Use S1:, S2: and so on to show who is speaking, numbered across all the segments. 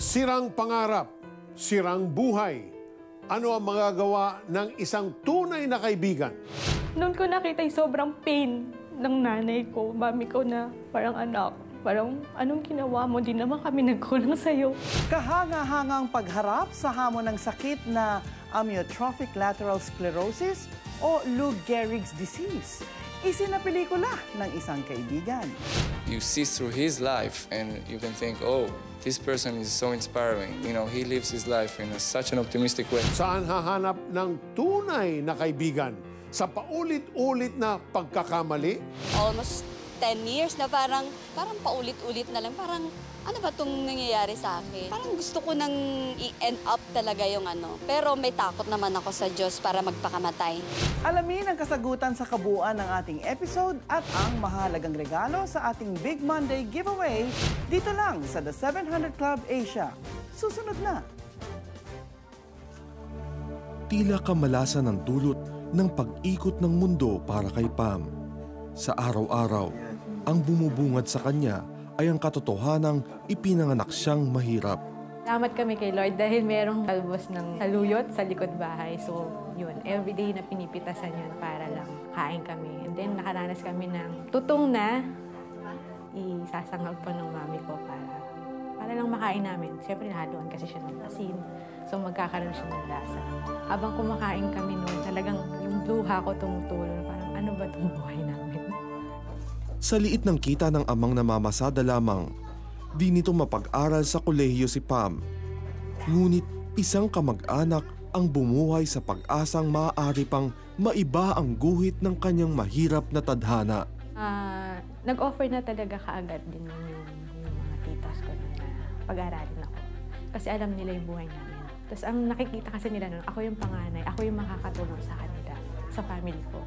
S1: Sirang pangarap, sirang buhay. Ano ang magagawa ng isang tunay na kaibigan?
S2: Noon ko nakita yung sobrang pain ng nanay ko, mami ko na parang anak. Parang, anong ginawa mo? Di naman kami nagkulang sa'yo.
S3: Kahanga-hangang pagharap sa hamon ng sakit na amyotrophic lateral sclerosis o Lou Gehrig's disease. Isinapelikula ng isang kaibigan.
S4: You see through his life and you can think, oh, this person is so inspiring. You know, he lives his life in such an optimistic way.
S1: Saan hahanap ng tunay na kaibigan? Sa paulit-ulit na pagkakamali?
S5: Almost 10 years na parang paulit-ulit na lang. Parang, ano ba itong nangyayari sa akin? Parang gusto ko nang i-end up talaga yung ano. Pero may takot naman ako sa Diyos para magpakamatay.
S3: Alamin ang kasagutan sa kabuuan ng ating episode at ang mahalagang regalo sa ating Big Monday giveaway dito lang sa The 700 Club Asia. Susunod na.
S6: Tila kamalasan ang dulot ng pag-ikot ng mundo para kay Pam. Sa araw-araw, ang bumubungad sa kanya ay ang katotohanang ipinanganak siyang mahirap.
S2: Salamat kami kay Lord dahil merong talbos ng saluyot sa likod bahay. So, yun, everyday na pinipitasan yun para lang kain kami. And then, nakaranas kami ng tutong na isasangag pa ng mami ko para lang makain namin. Siyempre, nahaluan kasi siya ng asin. So, magkakaroon siya ng lasa. Habang kumakain kami noon, talagang yung luha ko tumutulo. Parang, ano ba itong buhay namin?
S6: Sa liit ng kita ng amang namamasada lamang, di nito mapag-aral sa kolehiyo si Pam. Ngunit isang kamag-anak ang bumuhay sa pag-asang maaari pang maiba ang guhit ng kanyang mahirap na tadhana.
S2: Nag-offer na talaga kaagad din yung mga titas ko na pag-aralin ako. Kasi alam nila yung buhay namin. Tapos ang nakikita kasi nila nun, ako yung panganay, ako yung makakatulong sa kanila, sa family ko.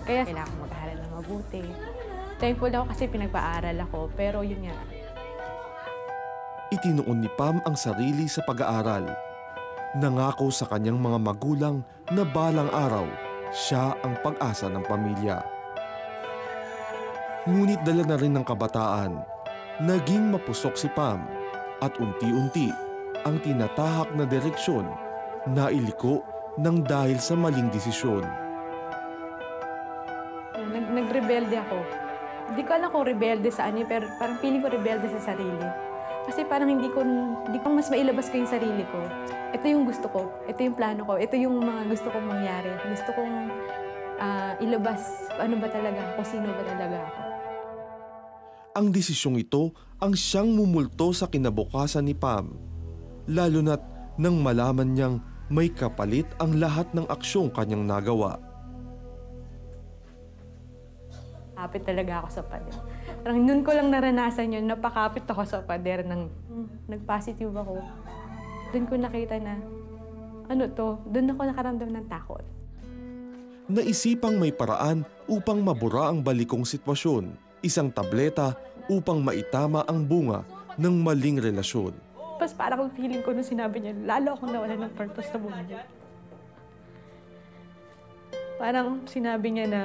S2: Kaya kailangan ko mag-aaral na mabuti. Thankful ako kasi pinagpa-aral ako, pero yun nga.
S6: Itinuon ni Pam ang sarili sa pag-aaral. Nangako sa kanyang mga magulang na balang araw, siya ang pag-asa ng pamilya. Ngunit dala na rin ng kabataan, naging mapusok si Pam at unti-unti ang tinatahak na direksyon na iliko ng dahil sa maling desisyon.
S2: Nagrebelde ako. Hindi ko alam kung rebelde sa ano, pero parang feeling ko rebelde sa sarili. Kasi parang hindi ko mas mailabas ko yung sarili ko. Ito yung gusto ko, ito yung plano ko, ito yung mga gusto kong mangyari. Gusto kong ilabas ano ba talaga ako, sino ba talaga ako.
S6: Ang desisyong ito ang siyang mumulto sa kinabukasan ni Pam. Lalo na't nang malaman niyang may kapalit ang lahat ng aksyong kanyang nagawa.
S2: Kapit talaga ako sa pader. Parang noon ko lang naranasan yun, napakapit ako sa pader ng nag-positive ako. Doon ko nakita na, doon ako nakaramdam ng takot.
S6: Naisipang may paraan upang mabura ang balikong sitwasyon, isang tableta upang maitama ang bunga ng maling relasyon.
S2: Tapos parang feeling ko nung sinabi niya, lalo akong nawalan ng purpose sa buhay niya. Parang sinabi niya na,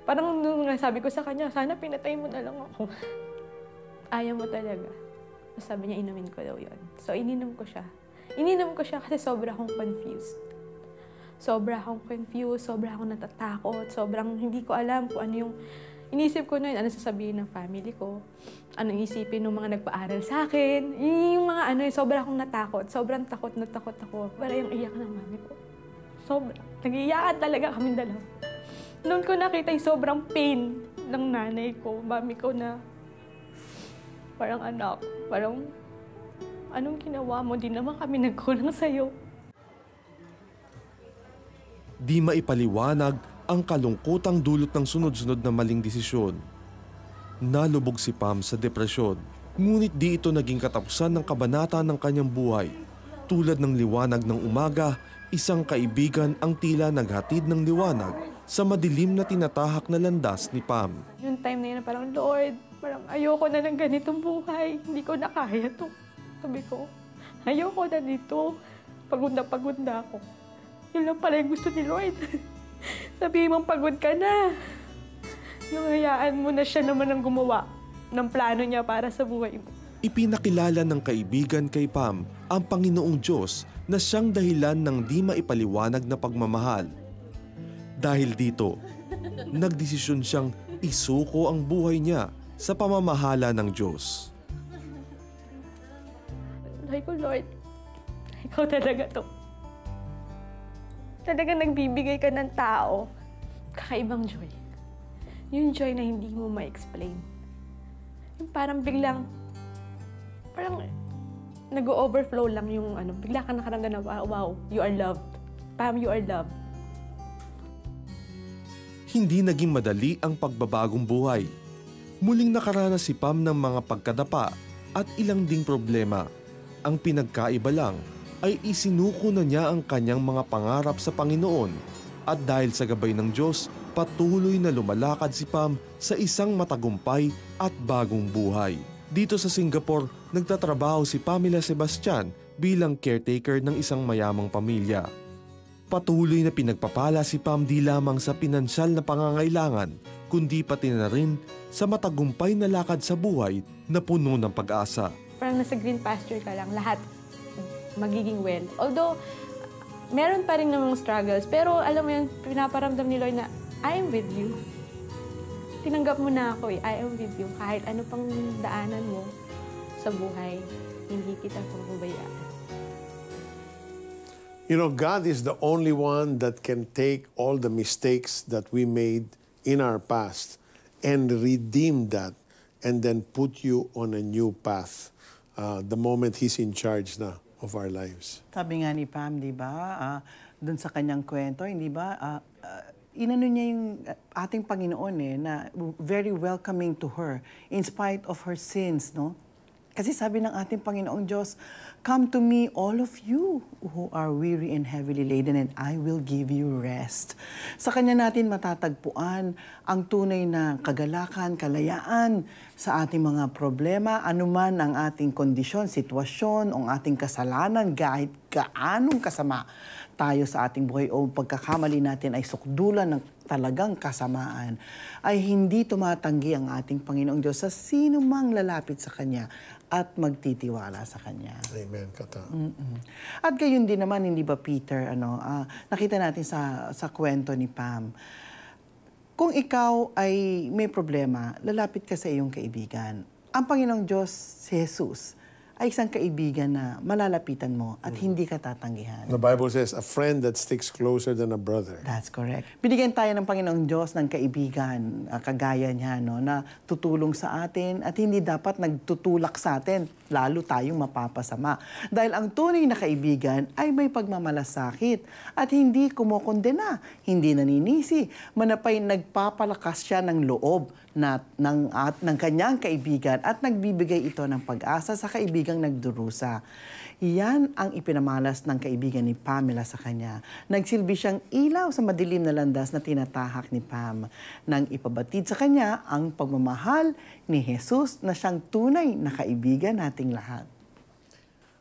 S2: parang nung sabi ko sa kanya, sana pinatay mo na lang ako. Ayaw mo talaga. Sabi niya, inumin ko daw yun. So, ininom ko siya. Ininom ko siya kasi sobra akong confused. Sobra akong confused, sobra akong natatakot, sobrang hindi ko alam kung ano yung inisip ko na yun, ano sasabihin ng family ko, ano isipin ng mga nagpaaral sa akin, yung mga sobra akong natakot, sobrang takot na takot ako. Para yung iyak ng mami ko. Sobra. Nag-iiyakan talaga kami dalawa. Noon ko nakita yung sobrang pain ng nanay ko, mami ko na parang anak, parang anong ginawa mo? Di naman kami nagkulang sa'yo.
S6: Di maipaliwanag ang kalungkutang dulot ng sunod-sunod na maling desisyon. Nalubog si Pam sa depresyon, ngunit di ito naging katapusan ng kabanata ng kanyang buhay. Tulad ng liwanag ng umaga, isang kaibigan ang tila naghatid ng liwanag sa madilim na tinatahak na landas ni Pam.
S2: Yung time na yun, parang, Lord, parang ayoko na ng ganitong buhay. Hindi ko na kaya ito. Sabi ko, ayoko na dito. Pagod na ako. Yun lang pala yung gusto ni Lord. Sabihin mong pagod ka na. Yung hayaan mo na siya naman ang gumawa ng plano niya para sa buhay mo.
S6: Ipinakilala ng kaibigan kay Pam ang Panginoong Diyos na siyang dahilan ng di maipaliwanag na pagmamahal. Dahil dito, nagdesisyon siyang isuko ang buhay niya sa pamamahala ng Diyos.
S2: Sabi ko, Lord, ikaw talaga to. Talaga nagbibigay ka ng tao, kakaibang joy. Yung joy na hindi mo ma-explain. Yung parang biglang, parang nag-overflow lang yung bigla ka nakaramdam na, wow, you are loved. Pam, you are loved.
S6: Hindi naging madali ang pagbabagong buhay. Muling nakaranas si Pam ng mga pagkadapa at ilang ding problema. Ang pinagkaiba lang ay isinuko na niya ang kanyang mga pangarap sa Panginoon at dahil sa gabay ng Diyos, patuloy na lumalakad si Pam sa isang matagumpay at bagong buhay. Dito sa Singapore, nagtatrabaho si Pamela Sebastian bilang caretaker ng isang mayamang pamilya. Patuloy na pinagpapala si Pam di lamang sa pinansyal na pangangailangan, kundi pati na rin sa matagumpay na lakad sa buhay na puno ng pag-asa.
S2: Parang nasa green pasture ka lang, lahat magiging well. Although, meron pa rin namang struggles, pero alam mo yun, pinaparamdam ni Lord na, I am with you. Tinanggap mo na ako I am with you. Kahit ano pang daanan mo sa buhay, hindi kita pababayaan.
S1: You know, God is the only one that can take all the mistakes that we made in our past and redeem that and then put you on a new path the moment He's in charge na of our lives.
S3: Sabi nga ni Pam, di ba, dun sa kanyang kwento, hindi ba, inano niya yung ating Panginoon na very welcoming to her in spite of her sins, no? Kasi sabi ng ating Panginoong Diyos, "Come to me, all of you who are weary and heavily laden, and I will give you rest." Sa Kanya natin matatagpuan ang tunay na kagalakan, kalayaan sa ating mga problema, anuman ang ating kondisyon, sitwasyon, o ating kasalanan, kahit gaanong kasama tayo sa ating buhay o pagkakamali natin ay sukdulan ng talagang kasamaan, ay hindi tumatanggi ang ating Panginoong Diyos sa sino mang lalapit sa Kanya at magtitiwala sa Kanya.
S1: Amen, Kata.
S3: At gayon din naman, hindi ba, Peter, nakita natin sa kwento ni Pam, kung ikaw ay may problema, lalapit ka sa iyong kaibigan. Ang Panginoong Diyos, si Jesus, ay isang kaibigan na malalapitan mo at hindi ka tatanggihan.
S1: The Bible says, a friend that sticks closer than a brother.
S3: That's correct. Binigyan tayo ng Panginoong Diyos ng kaibigan, kagaya niya, na tutulong sa atin at hindi dapat nagtutulak sa atin, lalo tayong mapapasama. Dahil ang tunay na kaibigan ay may pagmamalasakit at hindi kumokondena, hindi naninisi, manapay nagpapalakas siya ng loob ng kanyang kaibigan at nagbibigay ito ng pag-asa sa kaibigang nagdurusa. Iyan ang ipinamalas ng kaibigan ni Pamela sa kanya. Nagsilbi siyang ilaw sa madilim na landas na tinatahak ni Pam nang ipabatid sa kanya ang pagmamahal ni Jesus na siyang tunay na kaibigan nating lahat.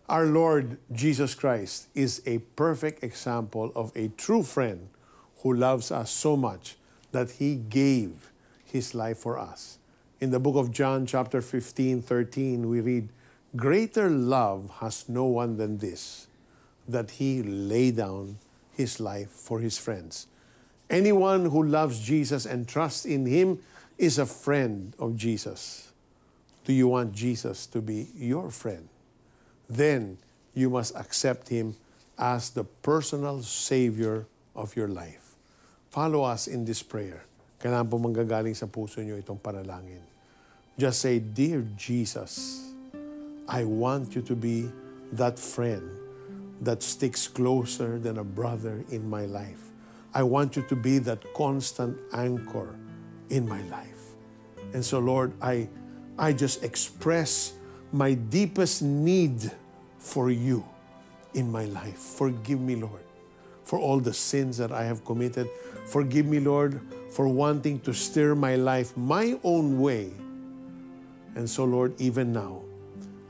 S1: Our Lord Jesus Christ is a perfect example of a true friend who loves us so much that He gave His life for us. In the book of John, chapter 15:13, we read, "Greater love has no one than this, that He lay down His life for His friends." Anyone who loves Jesus and trusts in Him is a friend of Jesus. Do you want Jesus to be your friend? Then you must accept Him as the personal Savior of your life. Follow us in this prayer. Kailangan po manggagaling sa puso nyo itong panalangin. Just say, "Dear Jesus, I want you to be that friend that sticks closer than a brother in my life. I want you to be that constant anchor in my life." And so, Lord, I just express my deepest need for you in my life. Forgive me, Lord, for all the sins that I have committed. Forgive me, Lord, for wanting to steer my life my own way. And so, Lord, even now,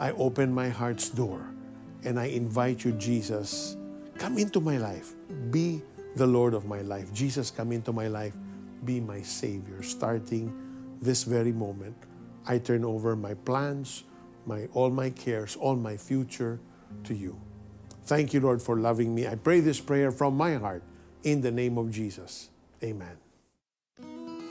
S1: I open my heart's door and I invite you, Jesus, come into my life. Be the Lord of my life. Jesus, come into my life. Be my Savior. Starting this very moment, I turn over my plans, all my cares, all my future to you. Thank you, Lord, for loving me. I pray this prayer from my heart in the name of Jesus. Amen.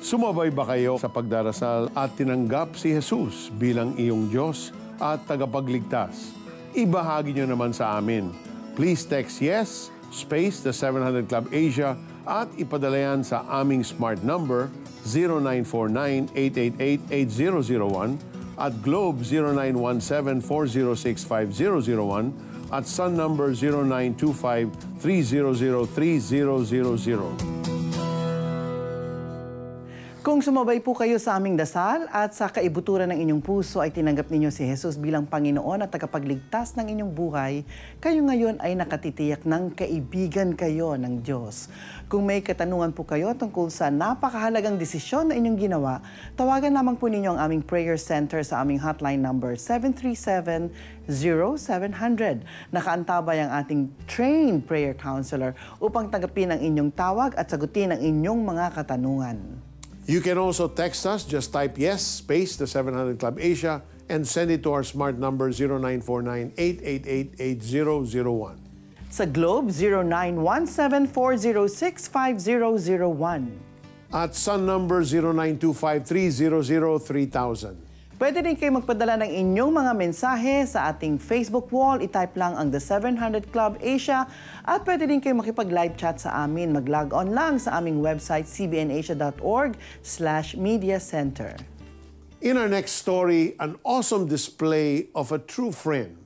S1: Sumabay ba kayo sa pagdarasal at tinanggap si Jesus bilang iyong Diyos at tagapagligtas? Ibahagi nyo naman sa amin. Please text yes, space the 700 Club Asia at ipadala yan sa aming smart number 0949-888-8001 at Globe 0917-406-5001 at Sun number 0925-300-3000.
S3: Kung sumabay po kayo sa aming dasal at sa kaibuturan ng inyong puso ay tinanggap ninyo si Jesus bilang Panginoon at tagapagligtas ng inyong buhay, kayo ngayon ay nakatitiyak ng kaibigan kayo ng Diyos. Kung may katanungan po kayo tungkol sa napakahalagang desisyon na inyong ginawa, tawagan lamang po ninyo ang aming prayer center sa aming hotline number 737-0700. Nakaantabay ang ating trained prayer counselor upang tanggapin ang inyong tawag at sagutin ang inyong mga katanungan.
S1: You can also text us. Just type yes, space, the 700 Club Asia, and send it to our smart number 0949-888-8001.
S3: Sa Globe, 0917-406-5001.
S1: At Sun number 0925-300-3000.
S3: Pwede rin kayo magpadala ng inyong mga mensahe sa ating Facebook wall. I-type lang ang The 700 Club Asia. At pwede rin kayo makipag-live chat sa amin. Mag-log on lang sa aming website cbnasia.org/mediacenter.
S1: In our next story, an awesome display of a true friend.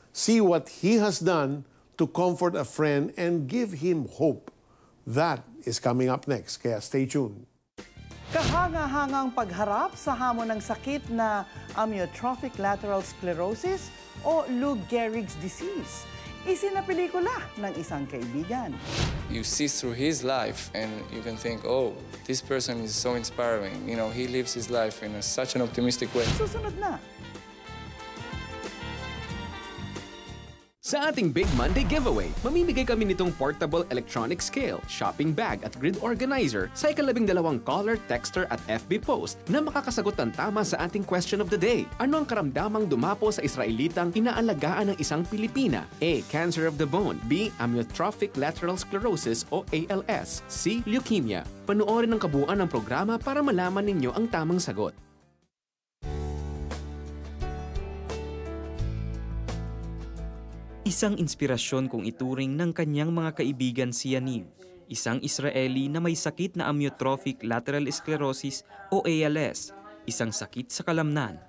S1: See what he has done to comfort a friend and give him hope. That is coming up next, kaya stay tuned.
S3: Kahanga-hangang pagharap sa hamon ng sakit na amyotrophic lateral sclerosis o Lou Gehrig's disease. Isinapelikula ng isang kaibigan.
S4: You see through his life and you can think, oh, this person is so inspiring. You know, he lives his life in such an optimistic way.
S3: Susunod na.
S7: Sa ating Big Monday giveaway, mamimigay kami nitong portable electronic scale, shopping bag at grid organizer sa ika-12 caller, texter at FB post na makakasagot ng tama sa ating question of the day. Ano ang karamdamang dumapo sa Israelitang inaalagaan ng isang Pilipina? A. Cancer of the bone. B. Amyotrophic lateral sclerosis o ALS. C. Leukemia. Panoorin ang kabuuan ng programa para malaman ninyo ang tamang sagot.
S8: Isang inspirasyon kung ituring ng kanyang mga kaibigan si Yaniv, isang Israeli na may sakit na amyotrophic lateral sclerosis o ALS, isang sakit sa kalamnan.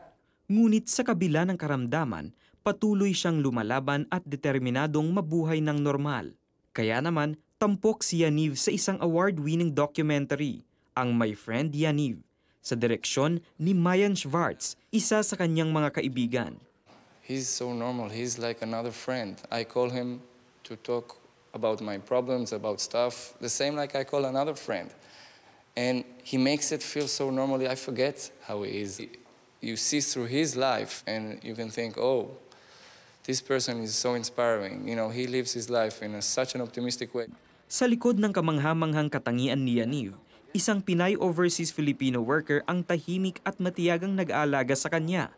S8: Ngunit sa kabila ng karamdaman, patuloy siyang lumalaban at determinadong mabuhay ng normal. Kaya naman, tampok si Yaniv sa isang award-winning documentary, ang My Friend Yaniv, sa direksyon ni Mayan Schwartz, isa sa kanyang mga kaibigan.
S4: He's so normal. He's like another friend. I call him to talk about my problems, about stuff, the same like I call another friend. And he makes it feel so normally, I forget how he is. You see through his life and you can think, oh, this person is so inspiring. You know, he lives his life in such an optimistic way.
S8: Sa likod ng kamanghamanghang katangian ni Yaniv, isang Pinay overseas Filipino worker ang tahimik at matiyagang nag-aalaga sa kanya.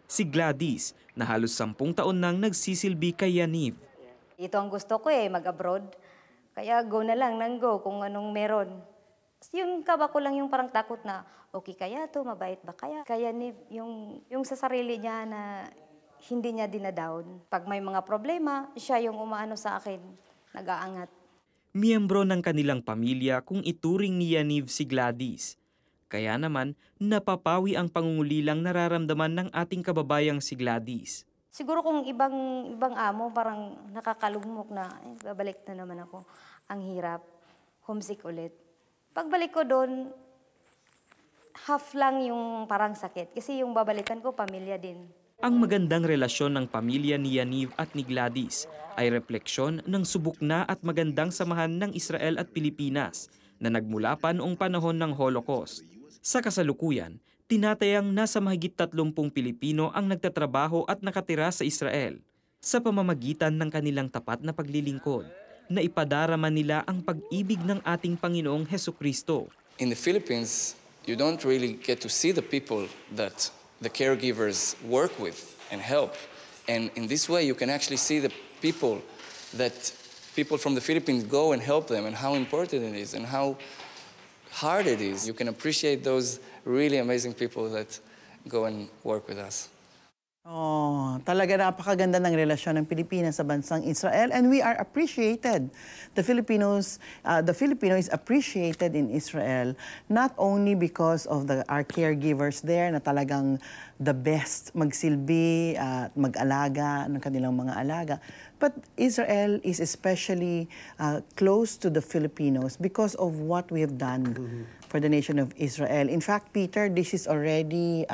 S8: Si Gladys, na halos 10 taon nang nagsisilbi kay Yaniv.
S9: Ito ang gusto ko mag-abroad. Kaya go na lang nang go kung anong meron. Yung kaba ko lang yung parang takot na, okay kaya to, mabait ba kaya? Kaya yung sa sarili niya na hindi niya dinadown. Pag may mga problema, siya yung umaano sa akin, nag-aangat.
S8: Miyembro ng kanilang pamilya kung ituring ni Yaniv si Gladys. Kaya naman, napapawi ang pangungulilang nararamdaman ng ating kababayang si Gladys.
S9: Siguro kung ibang amo, parang nakakalugmok na, babalik na naman ako. Ang hirap, homesick ulit. Pagbalik ko doon, half lang yung parang sakit. Kasi yung babalikan ko, pamilya din.
S8: Ang magandang relasyon ng pamilya ni Yaniv at ni Gladys ay refleksyon ng subok na at magandang samahan ng Israel at Pilipinas na nagmula pa noong panahon ng Holocaust. Sa kasalukuyan, tinatayang nasa mahigit 30 Pilipino ang nagtatrabaho at nakatira sa Israel sa pamamagitan ng kanilang tapat na paglilingkod na ipadarama nila ang pag-ibig ng ating Panginoong Hesukristo.
S4: In the Philippines, you don't really get to see the people that the caregivers work with. and help. And in this way, you can actually see the people from the Philippines go and help them, and how important it is, and how hard it is. You can appreciate those really amazing people that go and work with us.
S3: Oh, talaga napakaganda ng relasyon ng Pilipinas sa bansang Israel, and we are appreciated. The Filipino is appreciated in Israel not only because of our caregivers there na talagang the best magsilbi at mag-alaga ng kanilang mga alaga, but Israel is especially close to the Filipinos because of what we have done for the nation of Israel. In fact, Peter, this is already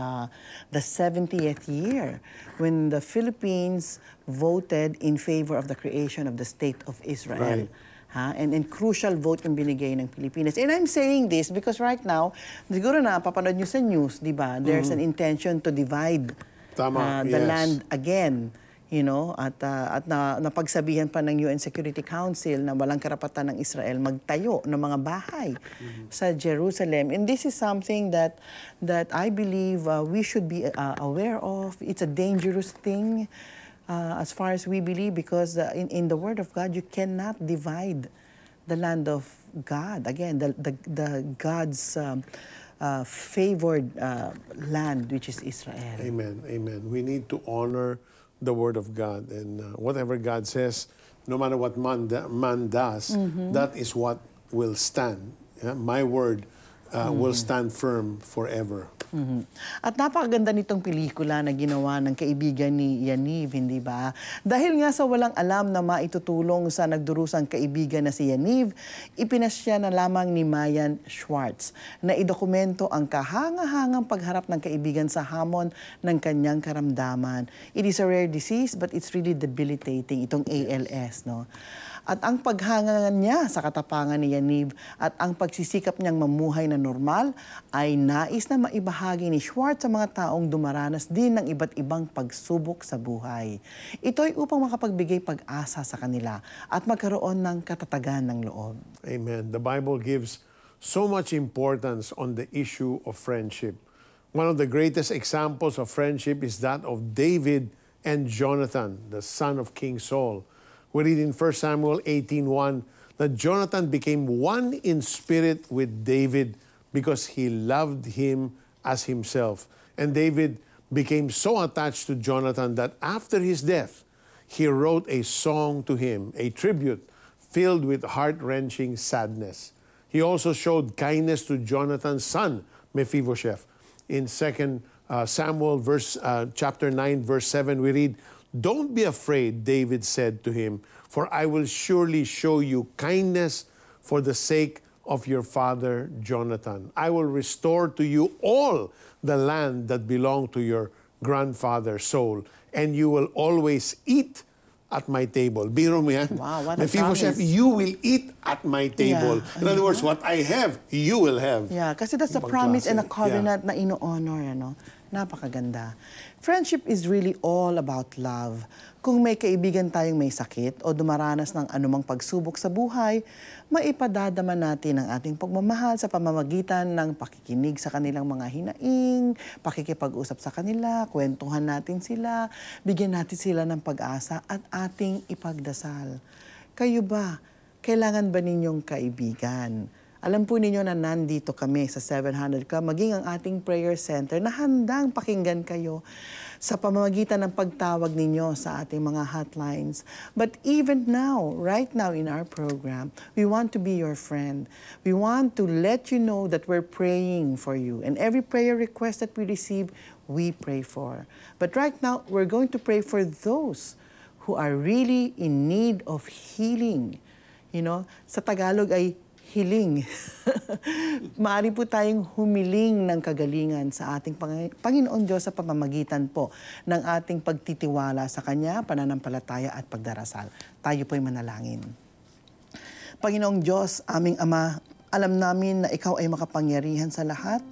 S3: the 70th year when the Philippines voted in favor of the creation of the State of Israel.
S1: Right.
S3: And crucial vote yung binigay ng Pilipinas. And I'm saying this because right now, siguro na papanood nyo sa news, di ba? There's an intention to divide the land again. You know, at napagsabihan pa ng UN Security Council na walang karapatan ng Israel magtayo ng mga bahay sa Jerusalem. And this is something that I believe we should be aware of. It's a dangerous thing as far as we believe, because in the Word of God, you cannot divide the land of God. Again, the God's favored land, which is Israel.
S1: Amen, amen. We need to honor the Word of God, and whatever God says, no matter what man does, that is what will stand. Yeah? My word will stand firm forever.
S3: At napakaganda nitong pelikula na ginawa ng kaibigan ni Yaniv, hindi ba? Dahil nga sa walang alam na maitutulong sa nagdurusang kaibigan na si Yaniv, ipinasya na lamang ni Mayan Schwartz na idokumento ang kahanga-hangang pagharap ng kaibigan sa hamon ng kanyang karamdaman. It is a rare disease, but it's really debilitating, itong ALS, no? At ang paghangan niya sa katapangan ni Yaniv at ang pagsisikap niyang mamuhay na normal ay nais na maibahagi ni Schwartz sa mga taong dumaranas din ng iba't ibang pagsubok sa buhay. Ito ay upang makapagbigay pag-asa sa kanila at magkaroon ng katatagan ng loob.
S1: Amen. The Bible gives so much importance on the issue of friendship. One of the greatest examples of friendship is that of David and Jonathan, the son of King Saul. We read in 1 Samuel 18:1 that Jonathan became one in spirit with David because he loved him as himself. And David became so attached to Jonathan that after his death, he wrote a song to him, a tribute filled with heart-wrenching sadness. He also showed kindness to Jonathan's son, Mephibosheth. In 2 Samuel chapter 9, verse 7, we read, "Don't be afraid," David said to him, "for I will surely show you kindness for the sake of your father Jonathan. I will restore to you all the land that belonged to your grandfather Saul, and you will always eat at my table." Biro mo yan?
S3: Wow, what a
S1: Mephibosheth,
S3: promise.
S1: you will eat at my table.
S3: Yeah.
S1: In other words, what I have, you will have.
S3: Yeah, kasi that's a
S1: Ibang
S3: promise and a
S1: klase.
S3: covenant na ino-honor, ano? Napakaganda. Friendship is really all about love. Kung may kaibigan tayong may sakit o dumaranas ng anumang pagsubok sa buhay, maipadadama natin ang ating pagmamahal sa pamamagitan ng pakikinig sa kanilang mga hinaing, pakikipag-usap sa kanila, kwentuhan natin sila, bigyan natin sila ng pag-asa at ating ipagdasal. Kayo ba? Kailangan ba ninyong kaibigan? Alam po ninyo na nandito kami sa 700 Club, maging ang ating prayer center na handang pakinggan kayo sa pamamagitan ng pagtawag ninyo sa ating mga hotlines. But even now, right now in our program, we want to be your friend. We want to let you know that we're praying for you. And every prayer request that we receive, we pray for. But right now, we're going to pray for those who are really in need of healing. You know, sa Tagalog ay hiling. Maaari po tayong humiling ng kagalingan sa ating Panginoon Diyos sa pamamagitan po ng ating pagtitiwala sa Kanya, pananampalataya at pagdarasal. Tayo po'y manalangin. Panginoong Diyos, aming Ama, alam namin na Ikaw ay makapangyarihan sa lahat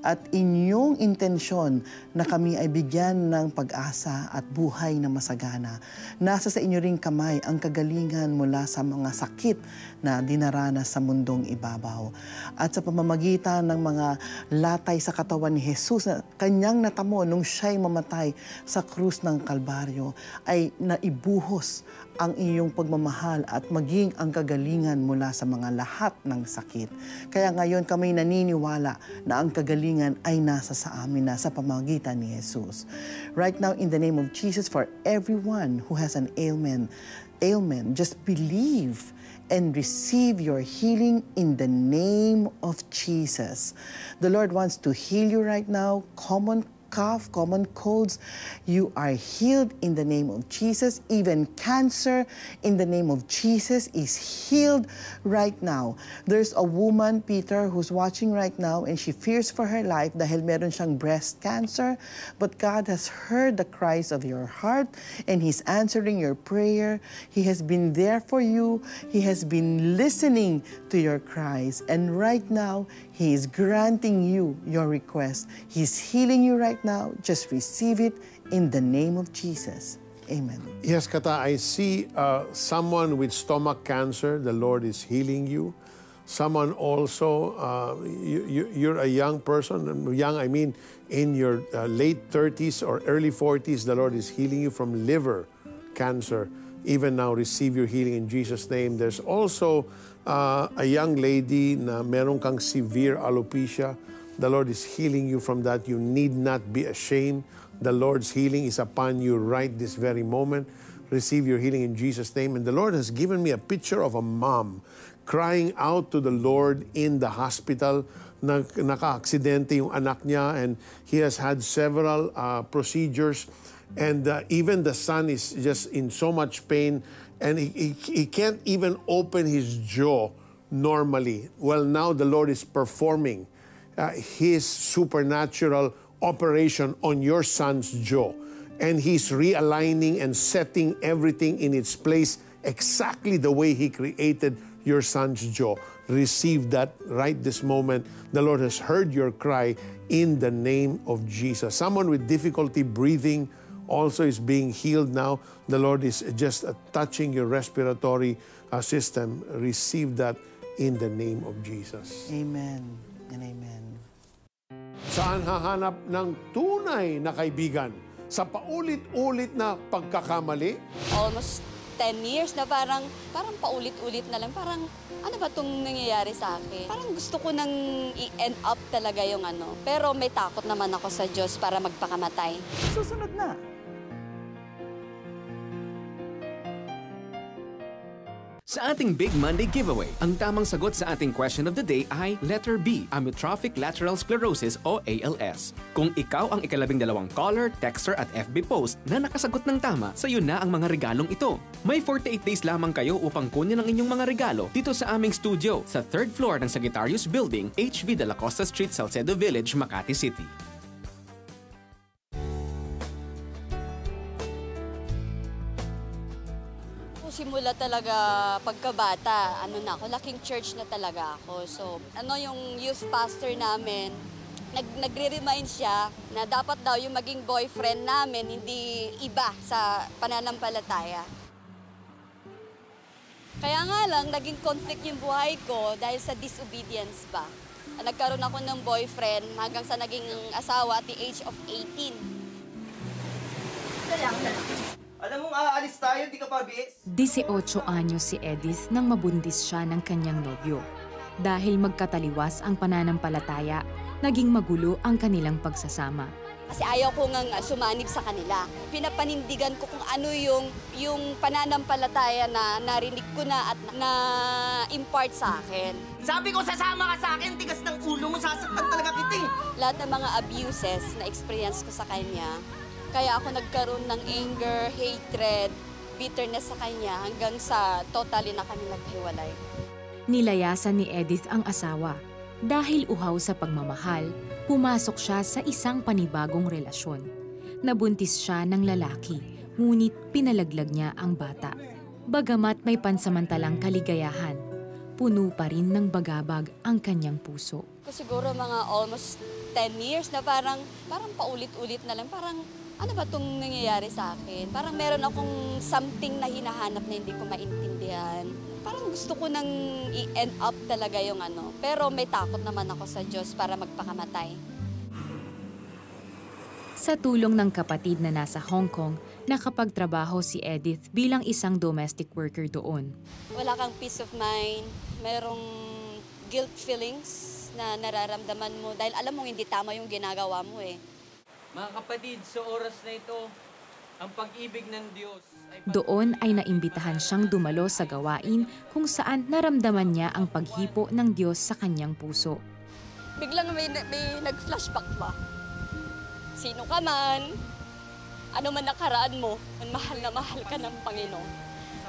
S3: at inyong intensyon na kami ay bigyan ng pag-asa at buhay na masagana. Nasa sa inyo ring kamay ang kagalingan mula sa mga sakit na dinaranas sa mundong ibabaw. At sa pamamagitan ng mga latay sa katawan ni Jesus na kanyang natamo nung siya'y mamatay sa krus ng Kalbaryo, ay naibuhos ang iyong pagmamahal at maging ang kagalingan mula sa mga lahat ng sakit. Kaya ngayon kami naniniwala na ang kagalingan ay nasa sa amin na sa pamamagitan ni Jesus. Right now, in the name of Jesus, for everyone who has an ailment, just believe and receive your healing in the name of Jesus. The Lord wants to heal you right now. Common cough, common colds, you are healed in the name of Jesus. Even cancer in the name of Jesus is healed right now. There's a woman, Peter, who's watching right now and she fears for her life dahil meron siyang breast cancer. But God has heard the cries of your heart and He's answering your prayer. He has been there for you. He has been listening to your cries. And right now, He is granting you your request. He's healing you right now. Just receive it in the name of Jesus. Amen.
S1: Yes, Kata, I see someone with stomach cancer. The Lord is healing you. Someone also, you're a young person. Young, I mean, in your late 30s or early 40s, the Lord is healing you from liver cancer. Even now, receive your healing in Jesus' name. There's also a young lady na meron kang severe alopecia. The Lord is healing you from that. You need not be ashamed. The Lord's healing is upon you right this very moment. Receive your healing in Jesus' name. And the Lord has given me a picture of a mom crying out to the Lord in the hospital. Naka-aksidente yung anak niya and he has had several procedures. And even the son is just in so much pain and he can't even open his jaw normally. Well, now the Lord is performing His supernatural operation on your son's jaw. And He's realigning and setting everything in its place exactly the way He created your son's jaw. Receive that right this moment. The Lord has heard your cry in the name of Jesus. Someone with difficulty breathing also is being healed now. The Lord is just touching your respiratory system. Receive that in the name of Jesus.
S3: Amen and amen.
S1: Saan hahanap ng tunay na kaibigan? Sa paulit-ulit na pagkakamali?
S5: Almost 10 years na parang paulit-ulit na lang. Parang, ano ba itong nangyayari sa akin? Parang gusto ko nang i-end up talaga yung ano. Pero may takot naman ako sa Diyos para magpakamatay.
S3: Susunod na.
S7: Sa ating Big Monday giveaway, ang tamang sagot sa ating question of the day ay letter B, amyotrophic lateral sclerosis o ALS. Kung ikaw ang ika-12 caller, texter at FB post na nakasagot ng tama, sa iyo na ang mga regalong ito. May 48 days lamang kayo upang kunin ang inyong mga regalo dito sa aming studio sa 3rd floor ng Sagittarius Building, HV de la Costa Street, Salcedo Village, Makati City.
S5: Simula talaga pagkabata, laking church na talaga ako. So, yung youth pastor namin, nagre-remind siya na dapat daw yung maging boyfriend namin, hindi iba sa pananampalataya. Kaya nga lang, naging conflict yung buhay ko dahil sa disobedience ba. Nagkaroon ako ng boyfriend hanggang sa naging asawa at the age of 18.
S10: Alam mong aalis tayo, di ka pa bis?
S11: 18 anyos si Edith nang mabuntis siya ng kanyang nobyo. Dahil magkataliwas ang pananampalataya, naging magulo ang kanilang pagsasama.
S5: Kasi ayaw ko ngang sumanib sa kanila. Pinapanindigan ko kung ano yung pananampalataya na narinig ko na at na-impart sa akin.
S10: Sabi ko, sasama ka sa akin, tigas ng ulo mo, sasaktan talaga kita eh.
S5: Lahat ng mga abuses na experience ko sa kanya, kaya ako nagkaroon ng anger, hatred, bitterness sa kanya hanggang sa totally na kami naghiwalay.
S11: Nilayasan ni Edith ang asawa. Dahil uhaw sa pagmamahal, pumasok siya sa isang panibagong relasyon. Nabuntis siya ng lalaki, ngunit pinalaglag niya ang bata. Bagamat may pansamantalang kaligayahan, puno pa rin ng bagabag ang kanyang puso.
S5: Siguro mga almost 10 years na parang paulit-ulit na lang. Parang, ano ba itong nangyayari sa akin? Parang meron akong something na hinahanap na hindi ko maintindihan. Parang gusto ko nang i-end up talaga yung ano. Pero may takot naman ako sa Diyos para magpakamatay.
S11: Sa tulong ng kapatid na nasa Hong Kong, nakapagtrabaho si Edith bilang isang domestic worker doon.
S5: Wala kang peace of mind, merong guilt feelings na nararamdaman mo dahil alam mo hindi tama yung ginagawa mo eh.
S12: Mga kapatid, sa oras na ito, ang pag-ibig ng Diyos ay...
S11: Doon ay naimbitahan siyang dumalo sa gawain kung saan naramdaman niya ang paghipo ng Diyos sa kanyang puso.
S5: Biglang may nag-flashback ba? Sino ka man, ano man nakaraan mo, mahal na mahal ka ng Panginoon.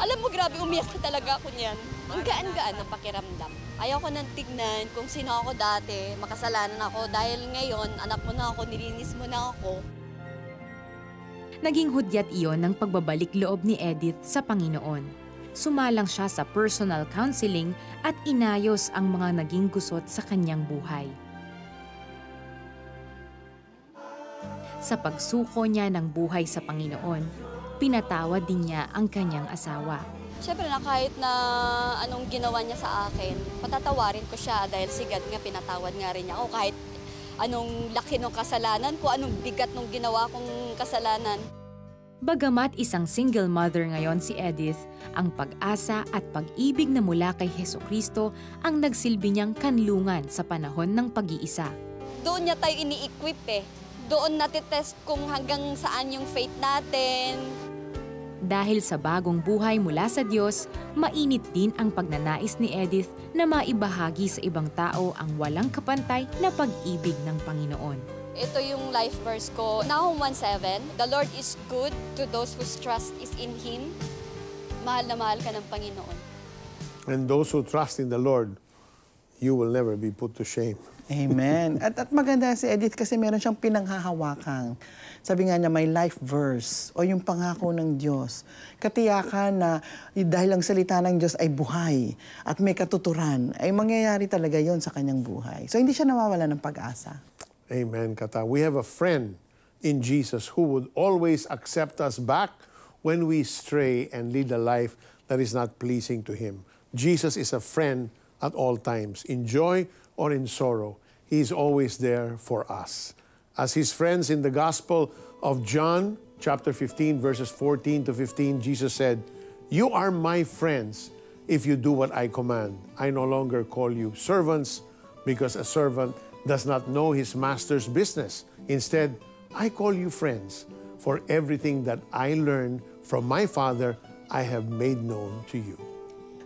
S5: Alam mo, grabe, umiyak na talaga ako niyan. Ang gaan-gaan ng pakiramdam. Ayaw ko nang tignan kung sino ako dati, makasalanan ako dahil ngayon, anak mo na ako, nilinis mo na ako.
S11: Naging hudyat iyon ng pagbabalik loob ni Edith sa Panginoon. Sumalang siya sa personal counseling at inayos ang mga naging gusot sa kanyang buhay. Sa pagsuko niya ng buhay sa Panginoon, pinatawad din niya ang kanyang asawa.
S5: Siyempre na kahit na anong ginawa niya sa akin, patatawarin ko siya dahil sigad nga pinatawad nga rin niya ako kahit anong laki ng kasalanan ko, anong bigat ng ginawa kong kasalanan.
S11: Bagamat isang single mother ngayon si Edith, ang pag-asa at pag-ibig na mula kay Hesukristo ang nagsilbi niyang kanlungan sa panahon ng pag-iisa.
S5: Doon niya tayo ini-equip eh. Doon natitest kung hanggang saan yung faith natin.
S11: Dahil sa bagong buhay mula sa Diyos, mainit din ang pagnanais ni Edith na maibahagi sa ibang tao ang walang kapantay na pag-ibig ng Panginoon.
S5: Ito yung life verse ko, Nahum 1:7, The Lord is good to those whose trust is in Him. Mahal na mahal ka ng Panginoon.
S1: And those who trust in the Lord, you will never be put to shame.
S3: Amen. At maganda si Edith kasi meron siyang pinanghahawakan. Sabi nga niya, may life verse o yung pangako ng Diyos. Katiyakan na dahil ang salita ng Diyos ay buhay at may katuturan, ay mangyayari talaga yon sa kanyang buhay. So hindi siya nawawala ng pag-asa.
S1: Amen, Kata. We have a friend in Jesus who would always accept us back when we stray and lead a life that is not pleasing to Him. Jesus is a friend at all times, in joy or in sorrow. He is always there for us. As His friends in the Gospel of John, chapter 15, verses 14 to 15, Jesus said, "You are my friends if you do what I command. I no longer call you servants, because a servant does not know his master's business. Instead, I call you friends, for everything that I learned from my Father, I have made known to you."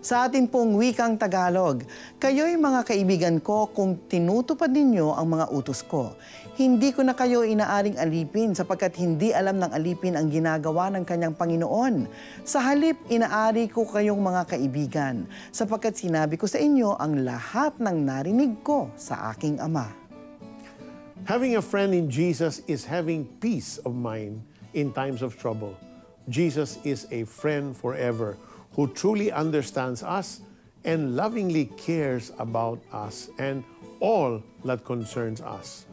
S3: Sa ating pong wikang Tagalog, kayo'y mga kaibigan ko kung tinutupad ninyo ang mga utos ko. Hindi ko na kayo inaaring alipin sapagkat hindi alam ng alipin ang ginagawa ng kanyang Panginoon. Sa halip, inaari ko kayong mga kaibigan sapagkat sinabi ko sa inyo ang lahat ng narinig ko sa aking Ama.
S1: Having a friend in Jesus is having peace of mind in times of trouble. Jesus is a friend forever, who truly understands us and lovingly cares about us and all that concerns us.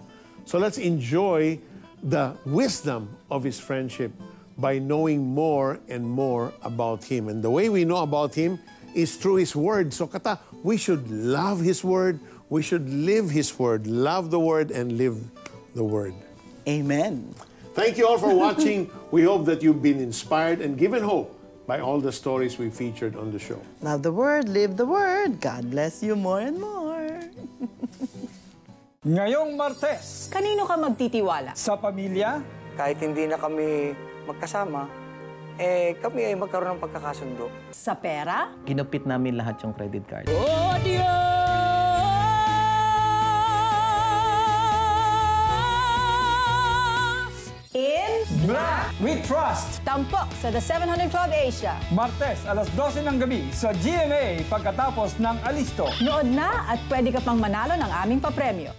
S1: So let's enjoy the wisdom of His friendship by knowing more and more about Him. And the way we know about Him is through His Word. So Kata, we should love His Word, we should live His Word, love the Word and live the Word.
S3: Amen.
S1: Thank you all for watching. We hope that you've been inspired and given hope by all the stories we featured on the show.
S3: Love the Word, live the Word. God bless you more and more.
S13: Ngayong Martes.
S14: Kanino ka magtitiwala?
S13: Sa pamilya?
S15: Kahit hindi na kami magkasama, kami ay magkaroon ng pagkakasundo.
S14: Sa pera?
S16: Ginupit namin lahat yung credit card.
S14: Oh, Diyos! In
S13: Black We Trust.
S14: Tampok sa The 712 Asia.
S13: Martes, alas 12 ng gabi sa GMA pagkatapos ng Alisto.
S14: Nood na at pwede ka pang manalo ng aming papremyo.